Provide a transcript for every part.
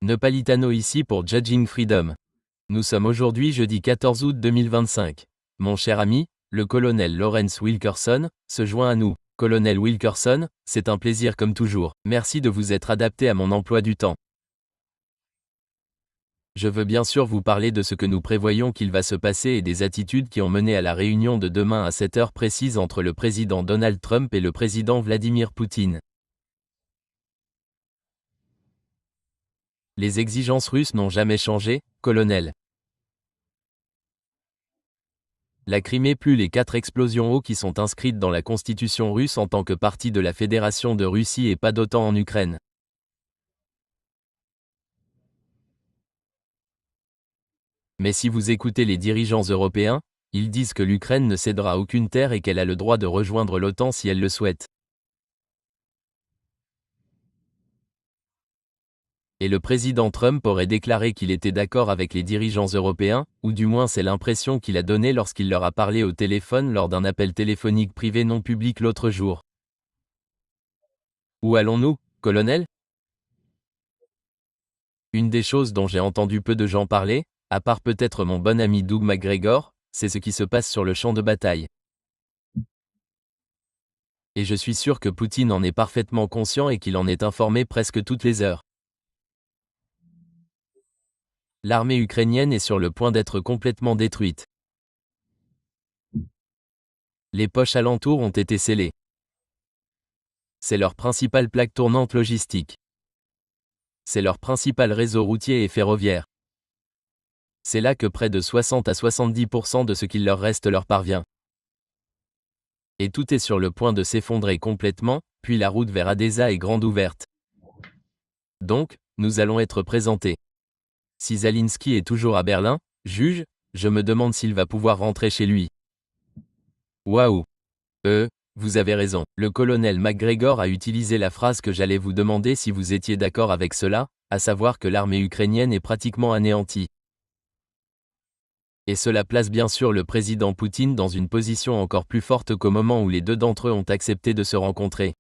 Napolitano ici pour Judging Freedom. Nous sommes aujourd'hui jeudi 14 août 2025. Mon cher ami, le colonel Lawrence Wilkerson, se joint à nous. Colonel Wilkerson, c'est un plaisir comme toujours. Merci de vous être adapté à mon emploi du temps. Je veux bien sûr vous parler de ce que nous prévoyons qu'il va se passer et des attitudes qui ont mené à la réunion de demain à cette heure précise entre le président Donald Trump et le président Vladimir Poutine. Les exigences russes n'ont jamais changé, colonel. La Crimée plus les 4 explosions eau qui sont inscrites dans la constitution russe en tant que partie de la Fédération de Russie et pas d'OTAN en Ukraine. Mais si vous écoutez les dirigeants européens, ils disent que l'Ukraine ne cédera aucune terre et qu'elle a le droit de rejoindre l'OTAN si elle le souhaite. Et le président Trump aurait déclaré qu'il était d'accord avec les dirigeants européens, ou du moins c'est l'impression qu'il a donnée lorsqu'il leur a parlé au téléphone lors d'un appel téléphonique privé non public l'autre jour. Où allons-nous, colonel? Une des choses dont j'ai entendu peu de gens parler, à part peut-être mon bon ami Doug McGregor, c'est ce qui se passe sur le champ de bataille. Et je suis sûr que Poutine en est parfaitement conscient et qu'il en est informé presque toutes les heures. L'armée ukrainienne est sur le point d'être complètement détruite. Les poches alentours ont été scellées. C'est leur principale plaque tournante logistique. C'est leur principal réseau routier et ferroviaire. C'est là que près de 60 à 70% de ce qu'il leur reste leur parvient. Et tout est sur le point de s'effondrer complètement, puis la route vers Odessa est grande ouverte. Donc, nous allons être présentés. Si Zelensky est toujours à Berlin, juge, je me demande s'il va pouvoir rentrer chez lui. Waouh! Vous avez raison. Le colonel McGregor a utilisé la phrase que j'allais vous demander si vous étiez d'accord avec cela, à savoir que l'armée ukrainienne est pratiquement anéantie. Et cela place bien sûr le président Poutine dans une position encore plus forte qu'au moment où les deux d'entre eux ont accepté de se rencontrer.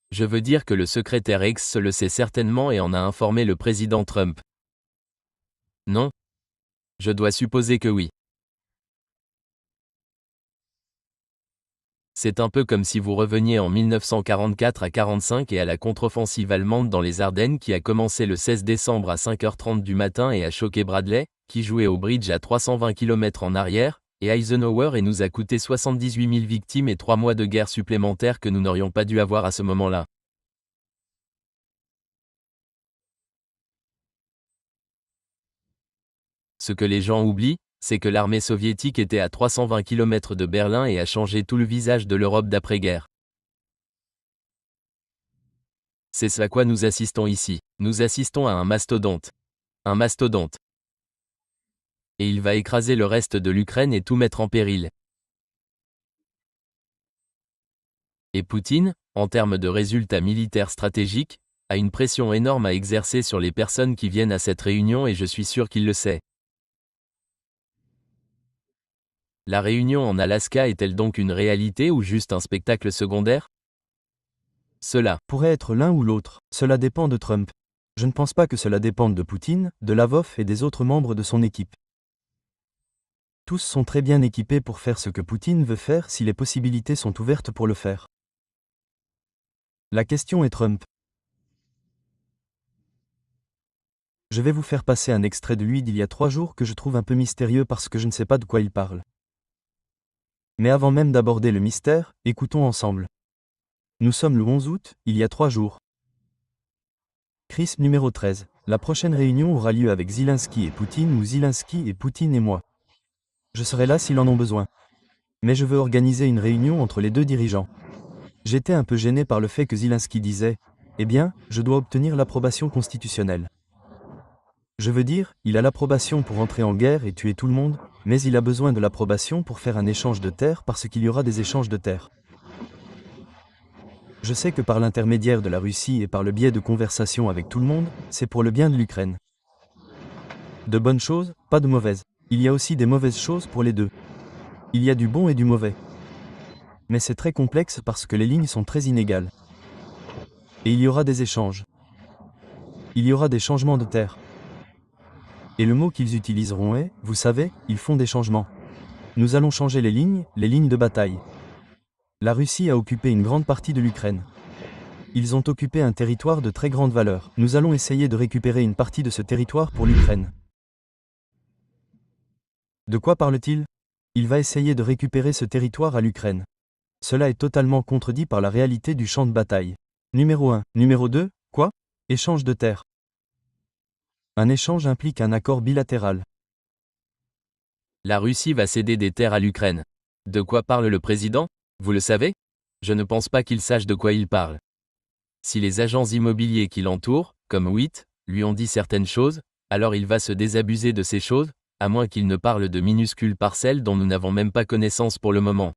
Je veux dire que le secrétaire X le sait certainement et en a informé le président Trump. Non? Je dois supposer que oui. C'est un peu comme si vous reveniez en 1944 à 45 et à la contre-offensive allemande dans les Ardennes qui a commencé le 16 décembre à 5h30 du matin et a choqué Bradley, qui jouait au bridge à 320 km en arrière, et Eisenhower et nous a coûté 78 000 victimes et 3 mois de guerre supplémentaires que nous n'aurions pas dû avoir à ce moment-là. Ce que les gens oublient, c'est que l'armée soviétique était à 320 km de Berlin et a changé tout le visage de l'Europe d'après-guerre. C'est ce à quoi nous assistons ici. Nous assistons à un mastodonte. Un mastodonte. Et il va écraser le reste de l'Ukraine et tout mettre en péril. Et Poutine, en termes de résultats militaires stratégiques, a une pression énorme à exercer sur les personnes qui viennent à cette réunion et je suis sûr qu'il le sait. La réunion en Alaska est-elle donc une réalité ou juste un spectacle secondaire? Cela pourrait être l'un ou l'autre, cela dépend de Trump. Je ne pense pas que cela dépende de Poutine, de Lavrov et des autres membres de son équipe. Tous sont très bien équipés pour faire ce que Poutine veut faire si les possibilités sont ouvertes pour le faire. La question est Trump. Je vais vous faire passer un extrait de lui d'il y a 3 jours que je trouve un peu mystérieux parce que je ne sais pas de quoi il parle. Mais avant même d'aborder le mystère, écoutons ensemble. Nous sommes le 11 août, il y a 3 jours. Chris numéro 13. La prochaine réunion aura lieu avec Zelensky et Poutine ou Zelensky et Poutine et moi. Je serai là s'ils en ont besoin. Mais je veux organiser une réunion entre les deux dirigeants. J'étais un peu gêné par le fait que Zelensky disait « Eh bien, je dois obtenir l'approbation constitutionnelle. » Je veux dire, il a l'approbation pour entrer en guerre et tuer tout le monde, mais il a besoin de l'approbation pour faire un échange de terres parce qu'il y aura des échanges de terres. Je sais que par l'intermédiaire de la Russie et par le biais de conversations avec tout le monde, c'est pour le bien de l'Ukraine. De bonnes choses, pas de mauvaises. Il y a aussi des mauvaises choses pour les deux. Il y a du bon et du mauvais. Mais c'est très complexe parce que les lignes sont très inégales. Et il y aura des échanges. Il y aura des changements de terre. Et le mot qu'ils utiliseront est, vous savez, ils font des changements. Nous allons changer les lignes de bataille. La Russie a occupé une grande partie de l'Ukraine. Ils ont occupé un territoire de très grande valeur. Nous allons essayer de récupérer une partie de ce territoire pour l'Ukraine. De quoi parle-t-il? Il va essayer de récupérer ce territoire à l'Ukraine. Cela est totalement contredit par la réalité du champ de bataille. Numéro 1. Numéro 2, quoi? Échange de terres. Un échange implique un accord bilatéral. La Russie va céder des terres à l'Ukraine. De quoi parle le président? Vous le savez? Je ne pense pas qu'il sache de quoi il parle. Si les agents immobiliers qui l'entourent, comme Witt, lui ont dit certaines choses, alors il va se désabusé de ces choses, à moins qu'il ne parle de minuscules parcelles dont nous n'avons même pas connaissance pour le moment.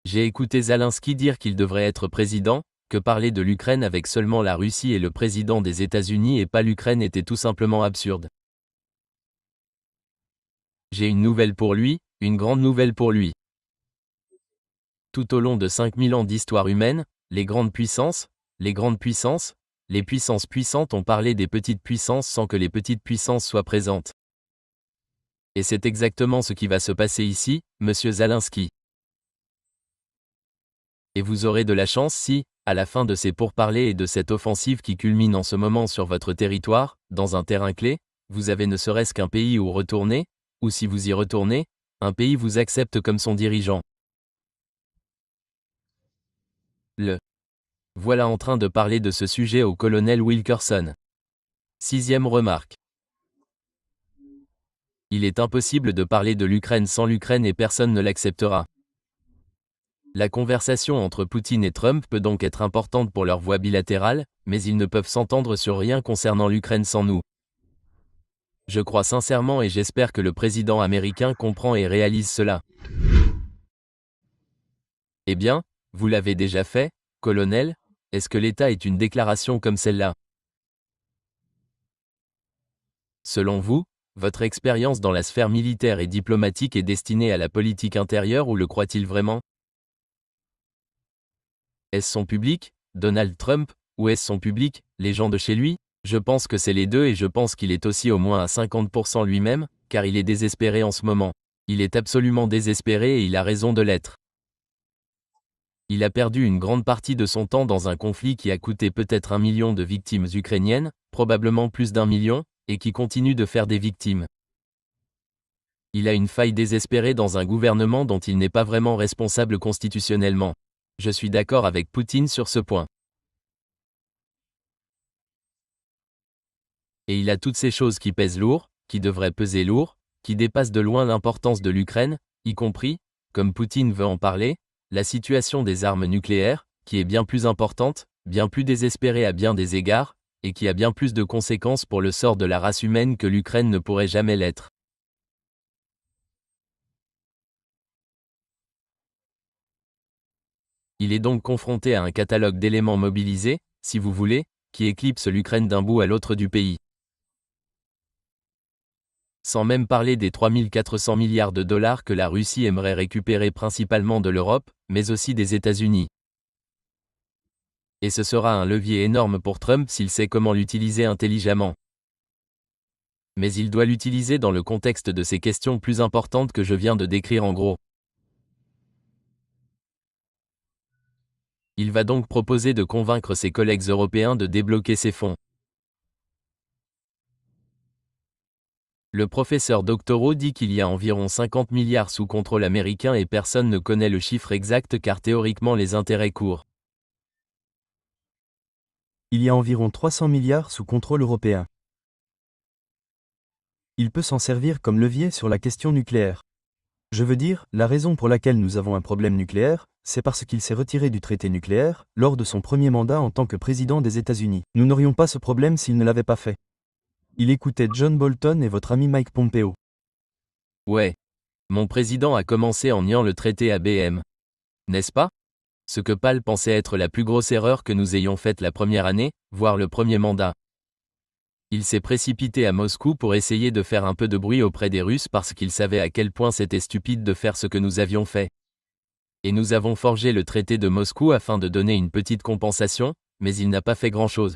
J'ai écouté Zelensky dire qu'il devrait être président, que parler de l'Ukraine avec seulement la Russie et le président des États-Unis et pas l'Ukraine était tout simplement absurde. J'ai une nouvelle pour lui, une grande nouvelle pour lui. Tout au long de 5000 ans d'histoire humaine, les puissances puissantes ont parlé des petites puissances sans que les petites puissances soient présentes. Et c'est exactement ce qui va se passer ici, monsieur Zelensky. Et vous aurez de la chance si, à la fin de ces pourparlers et de cette offensive qui culmine en ce moment sur votre territoire, dans un terrain clé, vous avez ne serait-ce qu'un pays où retourner, ou si vous y retournez, un pays vous accepte comme son dirigeant. Voilà en train de parler de ce sujet au colonel Wilkerson. 6e remarque. Il est impossible de parler de l'Ukraine sans l'Ukraine et personne ne l'acceptera. La conversation entre Poutine et Trump peut donc être importante pour leur voie bilatérale, mais ils ne peuvent s'entendre sur rien concernant l'Ukraine sans nous. Je crois sincèrement et j'espère que le président américain comprend et réalise cela. Eh bien, vous l'avez déjà fait, colonel? Est-ce que l'État est une déclaration comme celle-là? Selon vous, votre expérience dans la sphère militaire et diplomatique est destinée à la politique intérieure ou le croit-il vraiment? Est-ce son public, Donald Trump, ou est-ce son public, les gens de chez lui? Je pense que c'est les deux et je pense qu'il est aussi au moins à 50% lui-même, car il est désespéré en ce moment. Il est absolument désespéré et il a raison de l'être. Il a perdu une grande partie de son temps dans un conflit qui a coûté peut-être 1 million de victimes ukrainiennes, probablement plus d'1 million, et qui continue de faire des victimes. Il a une faille désespérée dans un gouvernement dont il n'est pas vraiment responsable constitutionnellement. Je suis d'accord avec Poutine sur ce point. Et il a toutes ces choses qui pèsent lourd, qui devraient peser lourd, qui dépassent de loin l'importance de l'Ukraine, y compris, comme Poutine veut en parler, la situation des armes nucléaires, qui est bien plus importante, bien plus désespérée à bien des égards, et qui a bien plus de conséquences pour le sort de la race humaine que l'Ukraine ne pourrait jamais l'être. Il est donc confronté à un catalogue d'éléments mobilisés, si vous voulez, qui éclipse l'Ukraine d'un bout à l'autre du pays. Sans même parler des 3400 milliards de dollars que la Russie aimerait récupérer principalement de l'Europe, mais aussi des États-Unis. Et ce sera un levier énorme pour Trump s'il sait comment l'utiliser intelligemment. Mais il doit l'utiliser dans le contexte de ces questions plus importantes que je viens de décrire en gros. Il va donc proposer de convaincre ses collègues européens de débloquer ces fonds. Le professeur Doctorow dit qu'il y a environ 50 milliards sous contrôle américain et personne ne connaît le chiffre exact car théoriquement les intérêts courent. Il y a environ 300 milliards sous contrôle européen. Il peut s'en servir comme levier sur la question nucléaire. Je veux dire, la raison pour laquelle nous avons un problème nucléaire, c'est parce qu'il s'est retiré du traité nucléaire, lors de son premier mandat en tant que président des États-Unis. Nous n'aurions pas ce problème s'il ne l'avait pas fait. Il écoutait John Bolton et votre ami Mike Pompeo. Ouais. Mon président a commencé en niant le traité ABM. N'est-ce pas? Ce que Pal pensait être la plus grosse erreur que nous ayons faite la première année, voire le premier mandat. Il s'est précipité à Moscou pour essayer de faire un peu de bruit auprès des Russes parce qu'il savait à quel point c'était stupide de faire ce que nous avions fait. Et nous avons forgé le traité de Moscou afin de donner une petite compensation, mais il n'a pas fait grand-chose.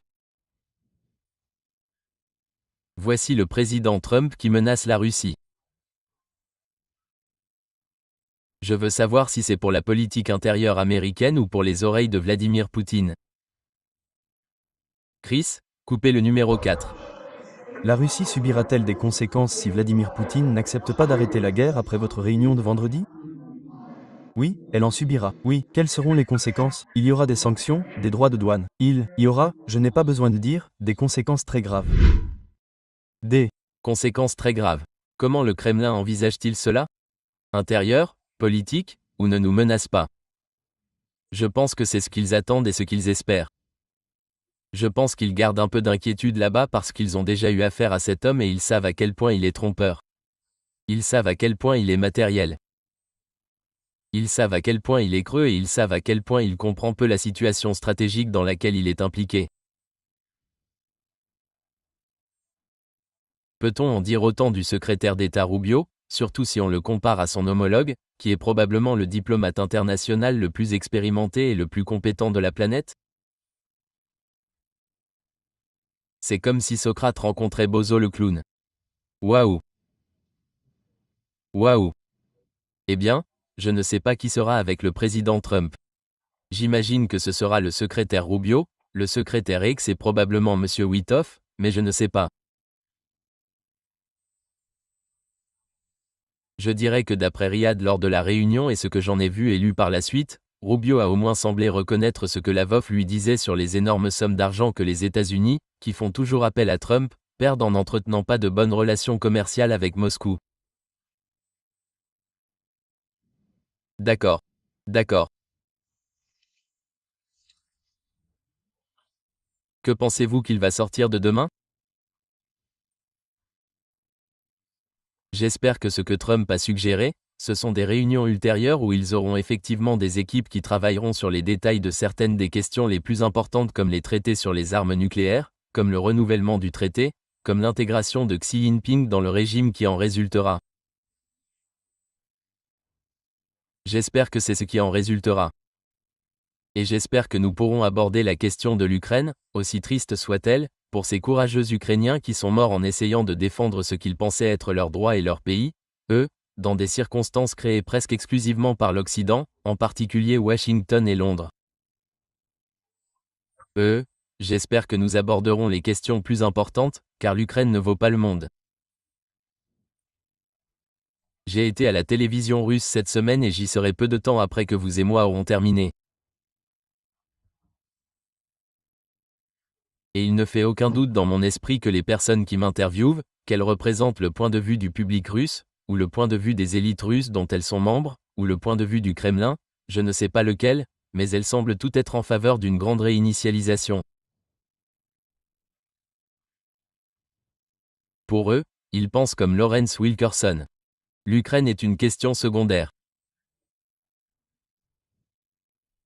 Voici le président Trump qui menace la Russie. Je veux savoir si c'est pour la politique intérieure américaine ou pour les oreilles de Vladimir Poutine. Chris, coupez le numéro 4. La Russie subira-t-elle des conséquences si Vladimir Poutine n'accepte pas d'arrêter la guerre après votre réunion de vendredi? Oui, elle en subira. Oui, quelles seront les conséquences? Il y aura des sanctions, des droits de douane. Il y aura, je n'ai pas besoin de dire, des conséquences très graves. Des conséquences très graves. Comment le Kremlin envisage-t-il cela? Intérieur, politique, ou ne nous menace pas? Je pense que c'est ce qu'ils attendent et ce qu'ils espèrent. Je pense qu'ils gardent un peu d'inquiétude là-bas parce qu'ils ont déjà eu affaire à cet homme et ils savent à quel point il est trompeur. Ils savent à quel point il est matériel. Ils savent à quel point il est creux et ils savent à quel point il comprend peu la situation stratégique dans laquelle il est impliqué. Peut-on en dire autant du secrétaire d'État Rubio, surtout si on le compare à son homologue, qui est probablement le diplomate international le plus expérimenté et le plus compétent de la planète? C'est comme si Socrate rencontrait Bozo le clown. Waouh! Waouh! Eh bien, je ne sais pas qui sera avec le président Trump. J'imagine que ce sera le secrétaire Rubio, le secrétaire X et probablement M. Witkoff, mais je ne sais pas. Je dirais que d'après Riyad lors de la réunion et ce que j'en ai vu et lu par la suite, Rubio a au moins semblé reconnaître ce que Lavrov lui disait sur les énormes sommes d'argent que les États-Unis, qui font toujours appel à Trump, perdent en n'entretenant pas de bonnes relations commerciales avec Moscou. D'accord. D'accord. Que pensez-vous qu'il va sortir de demain? J'espère que ce que Trump a suggéré, ce sont des réunions ultérieures où ils auront effectivement des équipes qui travailleront sur les détails de certaines des questions les plus importantes comme les traités sur les armes nucléaires, comme le renouvellement du traité, comme l'intégration de Xi Jinping dans le régime qui en résultera. J'espère que c'est ce qui en résultera. Et j'espère que nous pourrons aborder la question de l'Ukraine, aussi triste soit-elle, pour ces courageux Ukrainiens qui sont morts en essayant de défendre ce qu'ils pensaient être leurs droits et leur pays, eux, dans des circonstances créées presque exclusivement par l'Occident, en particulier Washington et Londres. J'espère que nous aborderons les questions plus importantes, car l'Ukraine ne vaut pas le monde. J'ai été à la télévision russe cette semaine et j'y serai peu de temps après que vous et moi aurons terminé. Et il ne fait aucun doute dans mon esprit que les personnes qui m'interviewent, qu'elles représentent le point de vue du public russe, ou le point de vue des élites russes dont elles sont membres, ou le point de vue du Kremlin, je ne sais pas lequel, mais elles semblent toutes être en faveur d'une grande réinitialisation. Pour eux, ils pensent comme Lawrence Wilkerson. L'Ukraine est une question secondaire.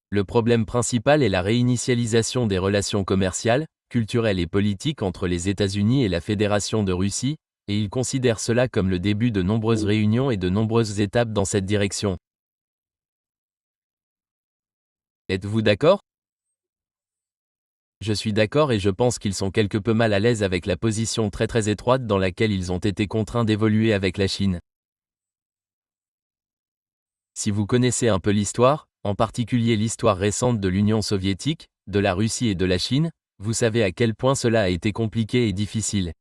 Le problème principal est la réinitialisation des relations commerciales, culturelles et politiques entre les États-Unis et la Fédération de Russie, et ils considèrent cela comme le début de nombreuses réunions et de nombreuses étapes dans cette direction. Êtes-vous d'accord? Je suis d'accord et je pense qu'ils sont quelque peu mal à l'aise avec la position très étroite dans laquelle ils ont été contraints d'évoluer avec la Chine. Si vous connaissez un peu l'histoire, en particulier l'histoire récente de l'Union soviétique, de la Russie et de la Chine, vous savez à quel point cela a été compliqué et difficile.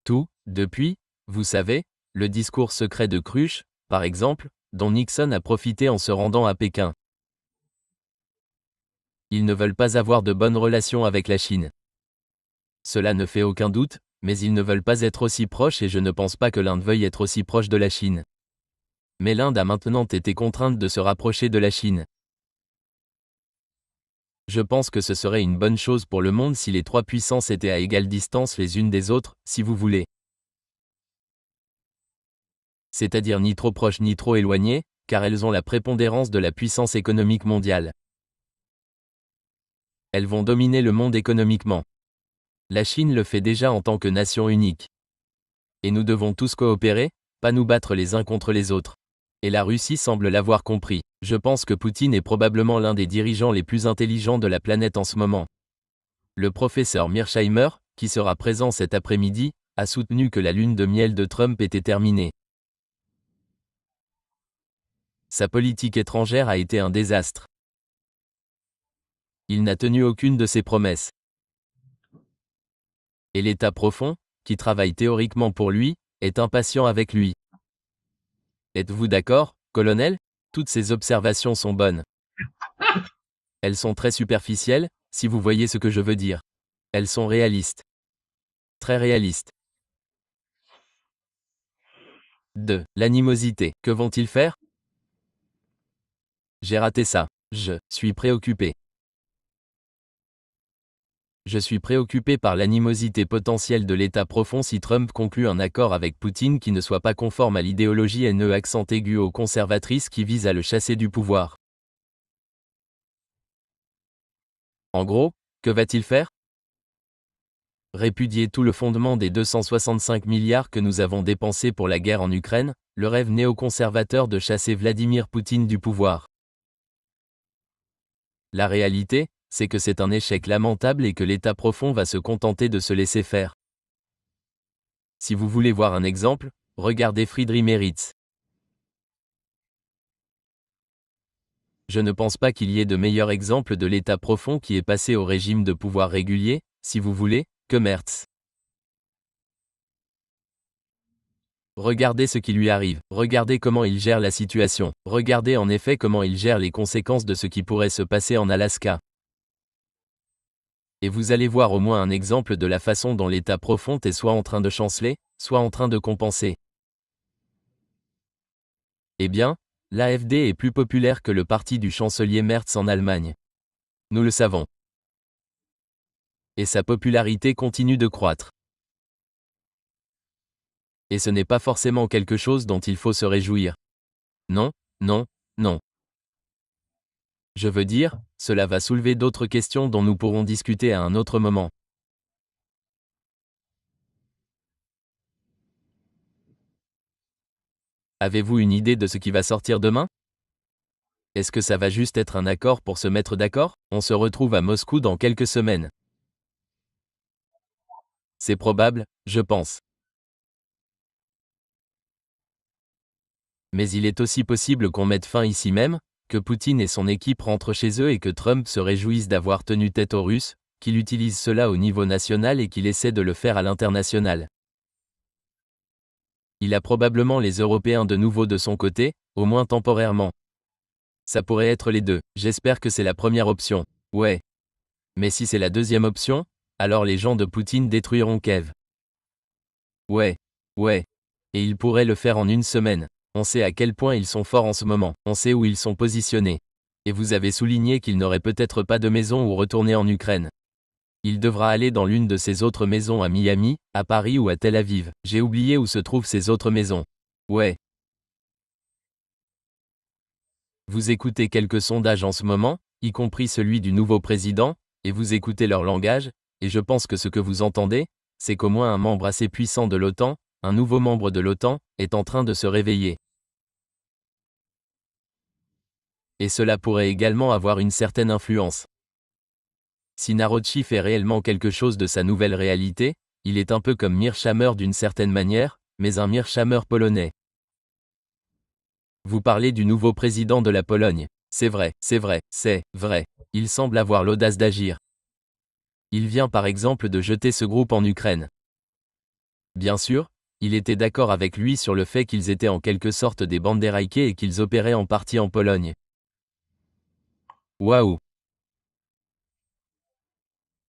Tout, depuis, vous savez, le discours secret de Khrushchev, par exemple, dont Nixon a profité en se rendant à Pékin. Ils ne veulent pas avoir de bonnes relations avec la Chine. Cela ne fait aucun doute, mais ils ne veulent pas être aussi proches et je ne pense pas que l'Inde veuille être aussi proche de la Chine. Mais l'Inde a maintenant été contrainte de se rapprocher de la Chine. Je pense que ce serait une bonne chose pour le monde si les trois puissances étaient à égale distance les unes des autres, si vous voulez. C'est-à-dire ni trop proches ni trop éloignées, car elles ont la prépondérance de la puissance économique mondiale. Elles vont dominer le monde économiquement. La Chine le fait déjà en tant que nation unique. Et nous devons tous coopérer, pas nous battre les uns contre les autres. Et la Russie semble l'avoir compris. Je pense que Poutine est probablement l'un des dirigeants les plus intelligents de la planète en ce moment. Le professeur Mearsheimer, qui sera présent cet après-midi, a soutenu que la lune de miel de Trump était terminée. Sa politique étrangère a été un désastre. Il n'a tenu aucune de ses promesses. Et l'État profond, qui travaille théoriquement pour lui, est impatient avec lui. Êtes-vous d'accord, colonel? Toutes ces observations sont bonnes. Elles sont très superficielles, si vous voyez ce que je veux dire. Elles sont réalistes. Très réalistes. 2. L'animosité. Que vont-ils faire? J'ai raté ça. Je suis préoccupé. Je suis préoccupé par l'animosité potentielle de l'État profond si Trump conclut un accord avec Poutine qui ne soit pas conforme à l'idéologie haineux accent aigu aux conservatrices qui vise à le chasser du pouvoir. En gros, que va-t-il faire? Répudier tout le fondement des 265 milliards que nous avons dépensés pour la guerre en Ukraine, le rêve néoconservateur de chasser Vladimir Poutine du pouvoir. La réalité, c'est que c'est un échec lamentable et que l'État profond va se contenter de se laisser faire. Si vous voulez voir un exemple, regardez Friedrich Merz. Je ne pense pas qu'il y ait de meilleur exemple de l'État profond qui est passé au régime de pouvoir régulier, si vous voulez, que Merz. Regardez ce qui lui arrive, regardez comment il gère la situation, regardez en effet comment il gère les conséquences de ce qui pourrait se passer en Alaska. Et vous allez voir au moins un exemple de la façon dont l'État profond est soit en train de chanceler, soit en train de compenser. Eh bien, l'AfD est plus populaire que le parti du chancelier Merz en Allemagne. Nous le savons. Et sa popularité continue de croître. Et ce n'est pas forcément quelque chose dont il faut se réjouir. Non, non, non. Je veux dire, cela va soulever d'autres questions dont nous pourrons discuter à un autre moment. Avez-vous une idée de ce qui va sortir demain? Est-ce que ça va juste être un accord pour se mettre d'accord? On se retrouve à Moscou dans quelques semaines. C'est probable, je pense. Mais il est aussi possible qu'on mette fin ici même, que Poutine et son équipe rentrent chez eux et que Trump se réjouisse d'avoir tenu tête aux Russes, qu'il utilise cela au niveau national et qu'il essaie de le faire à l'international. Il a probablement les Européens de nouveau de son côté, au moins temporairement. Ça pourrait être les deux, j'espère que c'est la première option, ouais. Mais si c'est la deuxième option, alors les gens de Poutine détruiront Kiev. Ouais. Et ils pourraient le faire en une semaine. On sait à quel point ils sont forts en ce moment, on sait où ils sont positionnés. Et vous avez souligné qu'il n'aurait peut-être pas de maison où retourner en Ukraine. Il devra aller dans l'une de ces autres maisons à Miami, à Paris ou à Tel Aviv. J'ai oublié où se trouvent ces autres maisons. Ouais. Vous écoutez quelques sondages en ce moment, y compris celui du nouveau président, et vous écoutez leur langage, et je pense que ce que vous entendez, c'est qu'au moins un membre assez puissant de l'OTAN, un nouveau membre de l'OTAN, est en train de se réveiller. Et cela pourrait également avoir une certaine influence. Si Narodchi fait réellement quelque chose de sa nouvelle réalité, il est un peu comme Mearsheimer d'une certaine manière, mais un Mearsheimer polonais. Vous parlez du nouveau président de la Pologne. C'est vrai. Il semble avoir l'audace d'agir. Il vient par exemple de jeter ce groupe en Ukraine. Bien sûr, il était d'accord avec lui sur le fait qu'ils étaient en quelque sorte des banderajki et qu'ils opéraient en partie en Pologne. Waouh!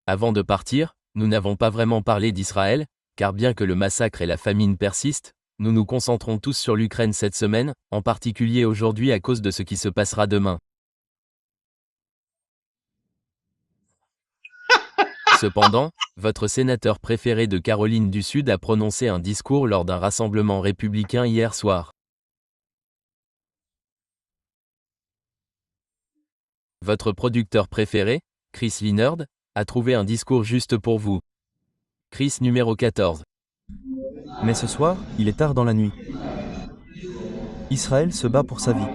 Avant de partir, nous n'avons pas vraiment parlé d'Israël, car bien que le massacre et la famine persistent, nous nous concentrons tous sur l'Ukraine cette semaine, en particulier aujourd'hui à cause de ce qui se passera demain. Cependant, votre sénateur préféré de Caroline du Sud a prononcé un discours lors d'un rassemblement républicain hier soir. Votre producteur préféré, Chris Leonard, a trouvé un discours juste pour vous. Chris numéro 14. Mais ce soir, il est tard dans la nuit. Israël se bat pour sa vie.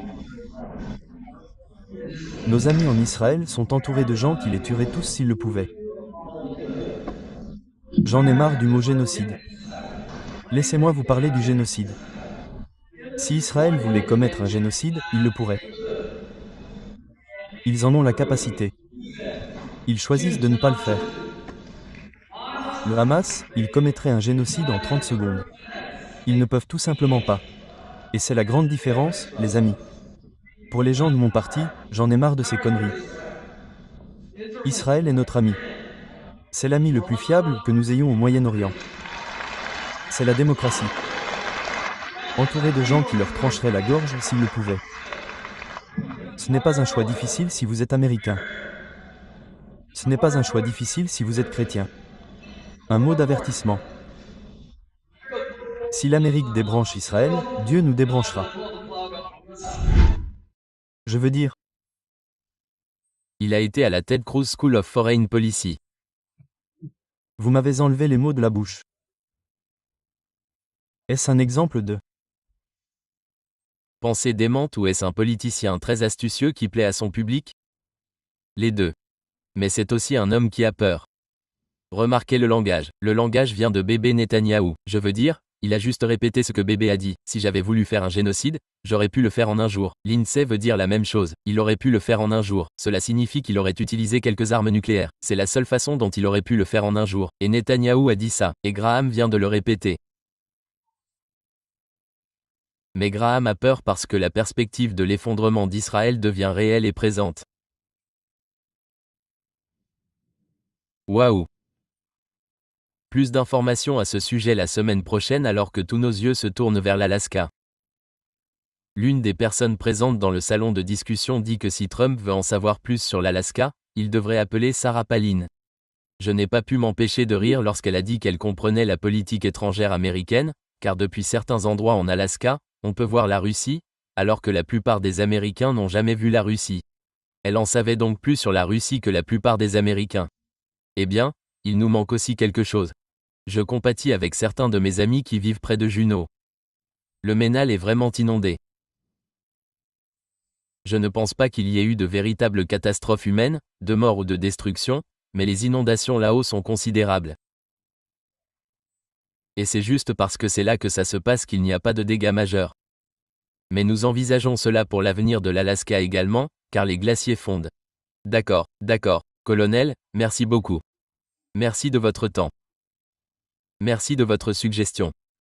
Nos amis en Israël sont entourés de gens qui les tueraient tous s'ils le pouvaient. J'en ai marre du mot génocide. Laissez-moi vous parler du génocide. Si Israël voulait commettre un génocide, il le pourrait. Ils en ont la capacité. Ils choisissent de ne pas le faire. Le Hamas, il commettrait un génocide en 30 secondes. Ils ne peuvent tout simplement pas. Et c'est la grande différence, les amis. Pour les gens de mon parti, j'en ai marre de ces conneries. Israël est notre ami. C'est l'ami le plus fiable que nous ayons au Moyen-Orient. C'est la démocratie. Entouré de gens qui leur trancheraient la gorge s'ils le pouvaient. Ce n'est pas un choix difficile si vous êtes américain. Ce n'est pas un choix difficile si vous êtes chrétien. Un mot d'avertissement. Si l'Amérique débranche Israël, Dieu nous débranchera. Je veux dire, Il a été à la Ted Cruz School of Foreign Policy. vous m'avez enlevé les mots de la bouche. Est-ce un exemple de Pensée démente ou est-ce un politicien très astucieux qui plaît à son public? Les deux. Mais c'est aussi un homme qui a peur. Remarquez le langage. Le langage vient de bébé Netanyahou. Je veux dire, il a juste répété ce que bébé a dit. Si j'avais voulu faire un génocide, j'aurais pu le faire en un jour. L'INSEE veut dire la même chose. Il aurait pu le faire en un jour. Cela signifie qu'il aurait utilisé quelques armes nucléaires. C'est la seule façon dont il aurait pu le faire en un jour. Et Netanyahou a dit ça. Et Graham vient de le répéter. Mais Graham a peur parce que la perspective de l'effondrement d'Israël devient réelle et présente. Waouh! Plus d'informations à ce sujet la semaine prochaine alors que tous nos yeux se tournent vers l'Alaska. L'une des personnes présentes dans le salon de discussion dit que si Trump veut en savoir plus sur l'Alaska, il devrait appeler Sarah Palin. Je n'ai pas pu m'empêcher de rire lorsqu'elle a dit qu'elle comprenait la politique étrangère américaine, car depuis certains endroits en Alaska, on peut voir la Russie, alors que la plupart des Américains n'ont jamais vu la Russie. Elle en savait donc plus sur la Russie que la plupart des Américains. Eh bien, il nous manque aussi quelque chose. Je compatis avec certains de mes amis qui vivent près de Juneau. Le Ménal est vraiment inondé. Je ne pense pas qu'il y ait eu de véritables catastrophes humaines, de morts ou de destruction, mais les inondations là-haut sont considérables. Et c'est juste parce que c'est là que ça se passe qu'il n'y a pas de dégâts majeurs. Mais nous envisageons cela pour l'avenir de l'Alaska également, car les glaciers fondent. D'accord, colonel, merci beaucoup. Merci de votre temps. Merci de votre suggestion.